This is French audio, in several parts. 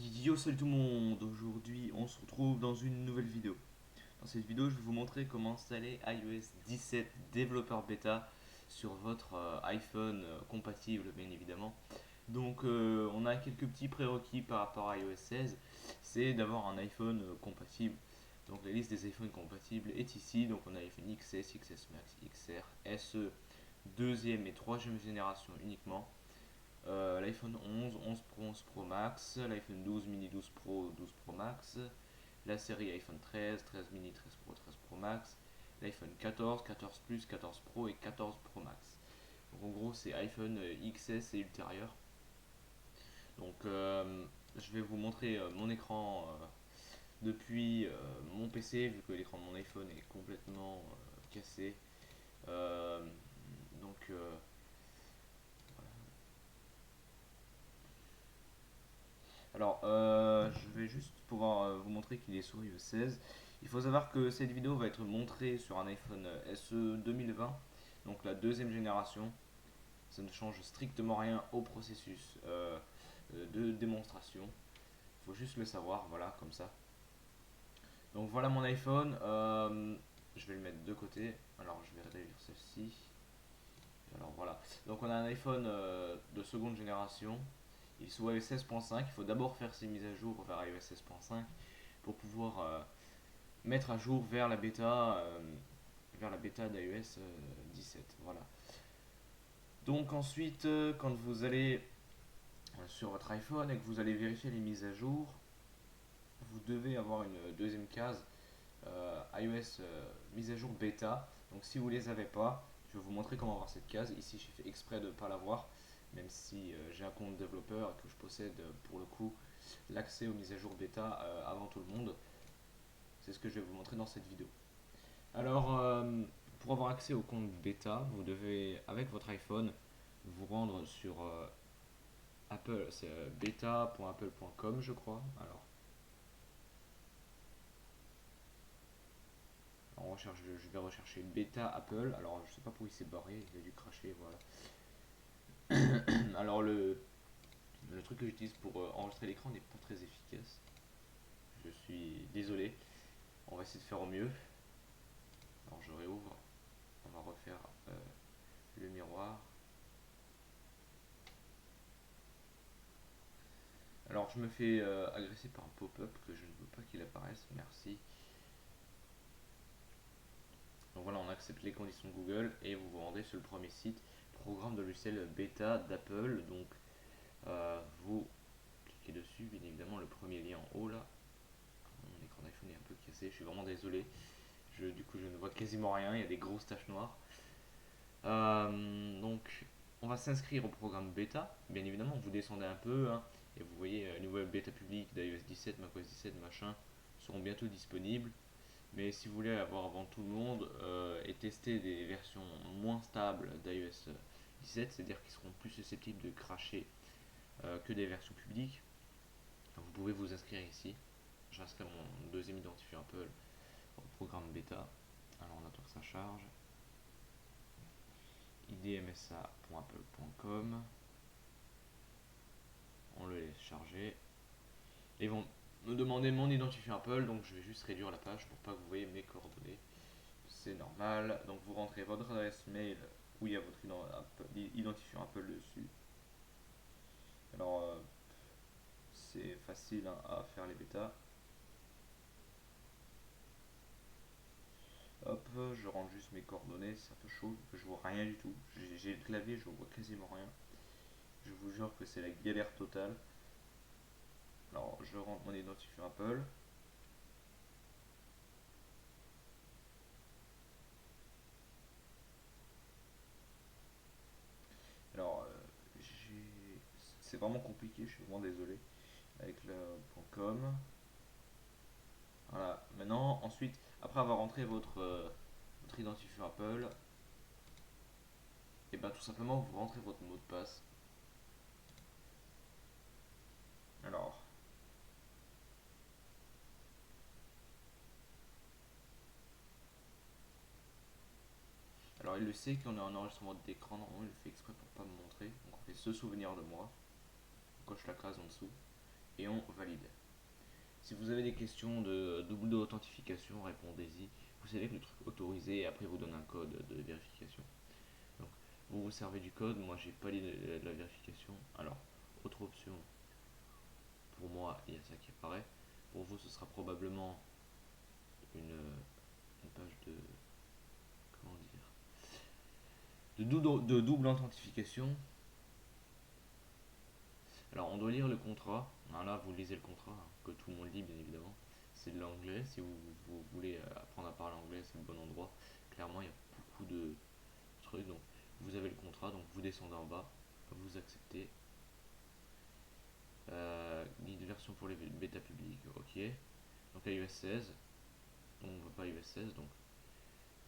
Yo, salut tout le monde. Aujourd'hui on se retrouve dans une nouvelle vidéo. Dans cette vidéo je vais vous montrer comment installer iOS 17 développeur bêta sur votre iPhone compatible bien évidemment. Donc on a quelques petits prérequis par rapport à iOS 16, c'est d'avoir un iPhone compatible. Donc la liste des iPhones compatibles est ici, donc on a iPhone XS, XS Max, XR, SE, deuxième et troisième génération uniquement. L'iPhone 11, 11 Pro, 11 Pro Max, l'iPhone 12 mini, 12 Pro, 12 Pro Max, la série iPhone 13, 13 mini, 13 Pro, 13 Pro Max, l'iPhone 14, 14 Plus, 14 Pro et 14 Pro Max. Donc en gros c'est iPhone XS et ultérieur. Donc je vais vous montrer mon écran depuis mon PC vu que l'écran de mon iPhone est complètement cassé. Euh, donc Alors, je vais juste pouvoir vous montrer qu'il est sur iOS 16. Il faut savoir que cette vidéo va être montrée sur un iPhone SE 2020, donc la deuxième génération. Ça ne change strictement rien au processus de démonstration. Il faut juste le savoir, voilà, comme ça. Donc voilà mon iPhone. Je vais le mettre de côté. Alors, je vais réduire celle-ci. Alors voilà. Donc on a un iPhone de seconde génération. Il est sous iOS 16.5. Il faut d'abord faire ses mises à jour vers iOS 16.5 pour pouvoir mettre à jour vers la bêta d'iOS 17. Voilà. Donc ensuite, quand vous allez sur votre iPhone et que vous allez vérifier les mises à jour, vous devez avoir une deuxième case iOS mise à jour bêta. Donc si vous ne les avez pas, je vais vous montrer comment avoir cette case. Ici, j'ai fait exprès de ne pas l'avoir, même si j'ai un compte développeur et que je possède pour le coup l'accès aux mises à jour bêta avant tout le monde. C'est ce que je vais vous montrer dans cette vidéo. Alors, pour avoir accès au compte bêta, vous devez, avec votre iPhone, vous rendre sur Apple, c'est beta.apple.com, je crois. Alors, je vais rechercher bêta Apple. Alors, je sais pas pourquoi il s'est barré, il a dû cracher, voilà. Alors, le truc que j'utilise pour enregistrer l'écran n'est pas très efficace. Je suis désolé. On va essayer de faire au mieux. Alors, je réouvre. On va refaire le miroir. Alors, je me fais agresser par un pop-up que je ne veux pas qu'il apparaisse. Merci. Donc voilà, on accepte les conditions de Google et vous vous rendez sur le premier site, programme de logiciel bêta d'Apple. Donc vous cliquez dessus, bien évidemment, le premier lien en haut là. Mon écran d'iPhone est un peu cassé, je suis vraiment désolé. Du coup, je ne vois quasiment rien, il y a des grosses taches noires. Donc, on va s'inscrire au programme bêta. Bien évidemment, vous descendez un peu hein, et vous voyez les nouvelles bêta publiques d'iOS 17, macOS 17, machin seront bientôt disponibles. Mais si vous voulez avoir avant tout le monde et tester des versions moins stables d'iOS 17, c'est-à-dire qui seront plus susceptibles de cracher que des versions publiques, vous pouvez vous inscrire ici. J'inscris mon deuxième identifiant Apple au programme bêta. Alors on attend que ça charge. idmsa.apple.com. On le laisse charger. Ils vont me demander mon identifiant Apple, donc je vais juste réduire la page pour pas que vous voyez mes coordonnées. C'est normal. Donc vous rentrez votre adresse mail où il y a votre identifiant Apple dessus. Alors c'est facile hein, à faire les bêtas. Hop, je rentre juste mes coordonnées, c'est un peu chaud, je vois rien du tout. J'ai le clavier, je vois quasiment rien. Je vous jure que c'est la galère totale. Alors je rentre mon identifiant Apple. Alors c'est vraiment compliqué, je suis vraiment désolé. Avec le .com. Voilà, maintenant, ensuite, après avoir rentré votre identifiant Apple, et bien tout simplement vous rentrez votre mot de passe. Alors, alors il le sait qu'on est en enregistrement d'écran, normalement il le fait exprès pour pas me montrer. Donc on fait se souvenir de moi. On coche la case en dessous. et on valide. Si vous avez des questions de double authentification, répondez-y. Vous savez que le truc autorisé et après vous donne un code de vérification. Donc vous vous servez du code, moi j'ai pas la vérification. Alors, autre option, pour moi il y a ça qui apparaît. Pour vous ce sera probablement une page de, comment dire, de double authentification. Alors on doit lire le contrat. Alors là vous lisez le contrat, hein, que tout le monde lit bien évidemment. C'est de l'anglais. Si vous voulez apprendre à parler anglais, c'est le bon endroit. Clairement il y a beaucoup de trucs. Donc vous avez le contrat, donc vous descendez en bas, vous acceptez. Guide de version pour les bêta publics, ok. Donc iOS 16, on ne veut pas iOS 16, donc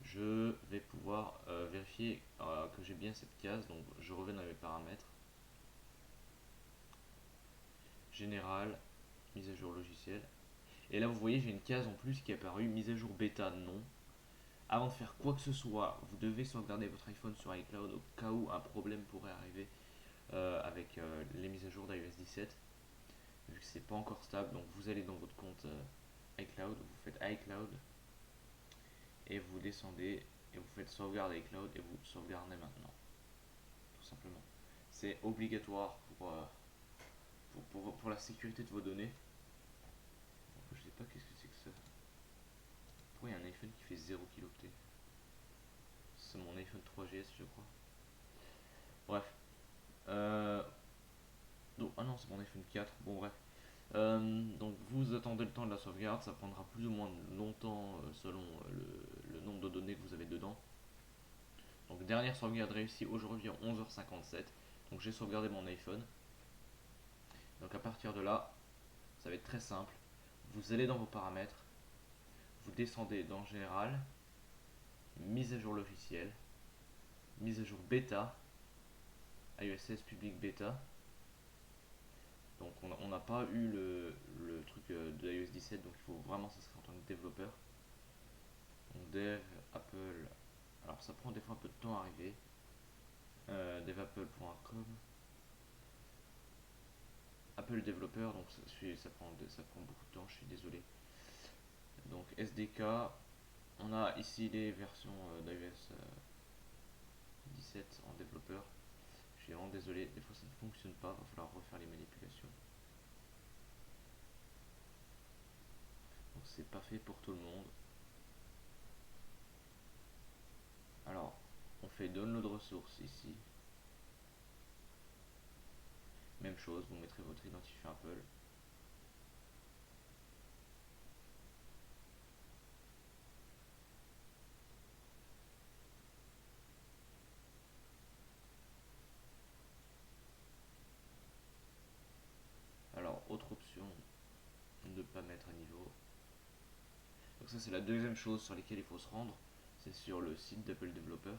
je vais pouvoir vérifier que j'ai bien cette case. Donc je reviens dans mes paramètres. Général, mise à jour logiciel. Et là vous voyez j'ai une case en plus qui est apparue, mise à jour bêta non. Avant de faire quoi que ce soit, vous devez sauvegarder votre iPhone sur iCloud au cas où un problème pourrait arriver avec les mises à jour d'iOS 17. Vu que c'est pas encore stable, donc vous allez dans votre compte iCloud, vous faites iCloud et vous descendez et vous faites sauvegarde iCloud et vous sauvegardez maintenant. Tout simplement. C'est obligatoire pour la sécurité de vos données. Je sais pas qu'est-ce que c'est que ça. Pourquoi il y a un iPhone qui fait 0 kilooctets? C'est mon iPhone 3GS je crois. Bref. Donc, ah non, c'est mon iPhone 4. Bon, bref. Donc, vous attendez le temps de la sauvegarde. Ça prendra plus ou moins longtemps selon le nombre de données que vous avez dedans. Donc, dernière sauvegarde réussie aujourd'hui à 11h57. Donc, j'ai sauvegardé mon iPhone. Donc, à partir de là, ça va être très simple. Vous allez dans vos paramètres. Vous descendez dans Général. Mise à jour logicielle. Mise à jour bêta. iOS 16 public bêta. Donc on n'a pas eu le truc de iOS 17, donc il faut vraiment s'inscrire en tant que développeur. Donc dev, Apple, alors ça prend des fois un peu de temps à arriver. Devapple.com, Apple développeur, donc ça prend beaucoup de temps, je suis désolé. Donc SDK, on a ici les versions d'iOS 17 en développeur. Je suis vraiment désolé, des fois ça ne fonctionne pas, il va falloir refaire les manipulations. Donc c'est pas fait pour tout le monde. Alors, on fait download ressources ici. Même chose, vous mettrez votre identifiant Apple. Alors, autre option, ne pas mettre à niveau. Donc ça c'est la deuxième chose sur laquelle il faut se rendre. C'est sur le site d'Apple Developer.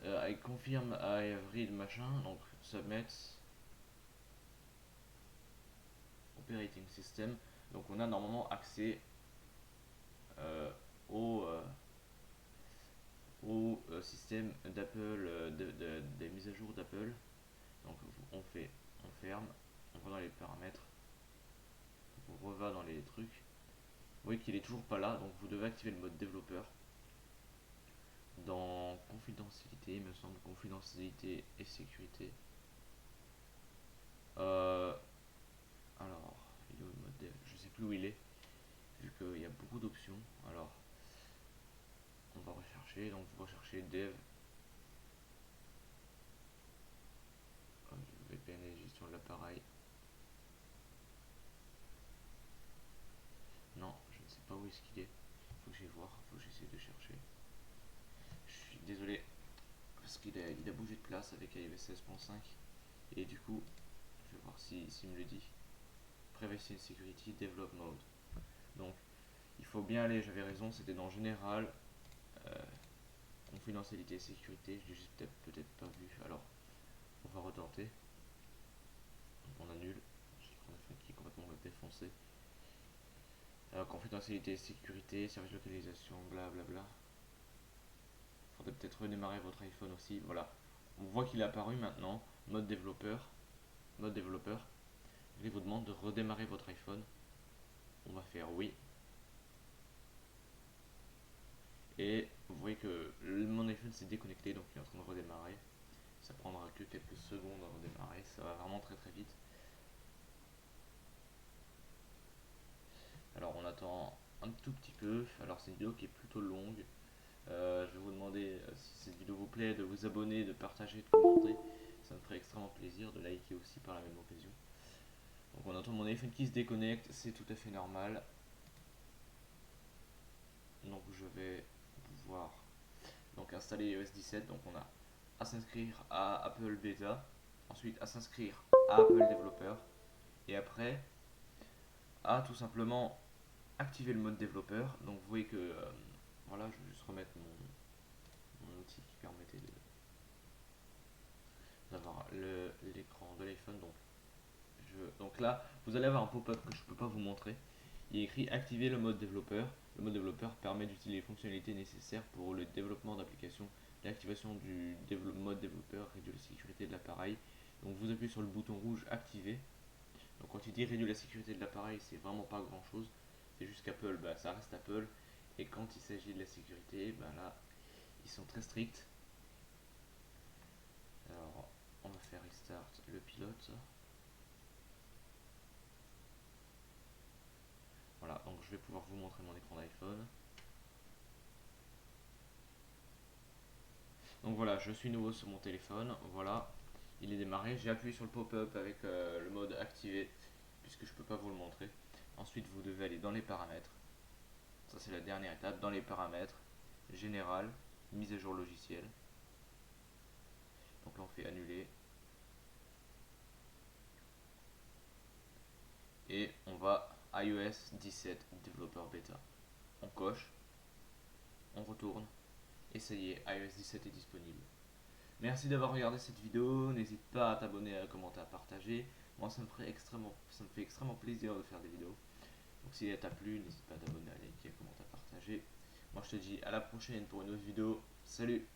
I confirm I have read machin, donc submit operating system. Donc on a normalement accès euh, au, euh, au système d'Apple, des mises à jour d'Apple. Donc on ferme, on va dans les paramètres, on reva dans les trucs. Vous voyez qu'il est toujours pas là, donc vous devez activer le mode développeur. Dans confidentialité, il me semble, confidentialité et sécurité. Alors, il est où le mode dev? Je sais plus où il est, vu qu'il y a beaucoup d'options. Alors, on va rechercher, donc vous recherchez dev. VPN et gestion de l'appareil. Non, je ne sais pas où est-ce qu'il est. Faut que j'aille voir, faut que j'essaie de chercher. Je suis désolé, parce qu'il a bougé de place avec iOS 16.5. Et du coup, je vais voir s'il me le dit. Privacy and Security Develop Mode. Donc, il faut bien aller, j'avais raison, c'était dans Général, confidentialité et sécurité, je l'ai juste peut-être pas vu. Alors, on va retenter. Donc, on annule. J'ai mon iPhone qui est complètement défoncé. Confidentialité et sécurité, service localisation, blablabla. Faudrait peut-être redémarrer votre iPhone aussi. Voilà. On voit qu'il est apparu maintenant. mode développeur, il vous demande de redémarrer votre iPhone. On va faire oui. Et vous voyez que mon iPhone s'est déconnecté, donc il est en train de redémarrer. Ça prendra que quelques secondes à redémarrer, ça va vraiment très très vite. Alors on attend un tout petit peu. Alors c'est une vidéo qui est plutôt longue. Je vais vous demander, si cette vidéo vous plaît, de vous abonner, de partager, de commenter. Ça me ferait extrêmement plaisir, de liker aussi par la même occasion. Donc on attend mon iPhone qui se déconnecte, c'est tout à fait normal. Donc je vais pouvoir installer iOS 17. Donc on a à s'inscrire à Apple Beta, ensuite à s'inscrire à Apple Developer, et après à tout simplement activer le mode développeur. Donc vous voyez que voilà, je vais juste remettre mon outil qui permettait d'avoir l'écran de l'iPhone. Donc là, vous allez avoir un pop-up que je ne peux pas vous montrer. Il est écrit activer le mode développeur. Le mode développeur permet d'utiliser les fonctionnalités nécessaires pour le développement d'applications. L'activation du mode développeur réduit la sécurité de l'appareil. Donc vous appuyez sur le bouton rouge activer. Donc quand il dit réduire la sécurité de l'appareil, c'est vraiment pas grand chose. C'est juste qu'Apple, bah, ça reste Apple. Et quand il s'agit de la sécurité, bah là, ils sont très stricts. Alors, on va faire restart le pilote. Voilà, donc je vais pouvoir vous montrer mon écran d'iPhone. Donc voilà, je suis nouveau sur mon téléphone. Voilà, il est démarré. J'ai appuyé sur le pop-up avec le mode activé, puisque je ne peux pas vous le montrer. Ensuite, vous devez aller dans les paramètres. Ça, c'est la dernière étape. Dans les paramètres, général, mise à jour logiciel. Donc là, on fait annuler. Et on va iOS 17 Developer Beta. On coche, on retourne, et ça y est, iOS 17 est disponible. Merci d'avoir regardé cette vidéo, n'hésite pas à t'abonner, à commenter, à partager. Moi ça me fait extrêmement plaisir de faire des vidéos. Donc si elle t'a plu, n'hésite pas à t'abonner, à liker, à commenter, à partager. Moi je te dis à la prochaine pour une autre vidéo. Salut!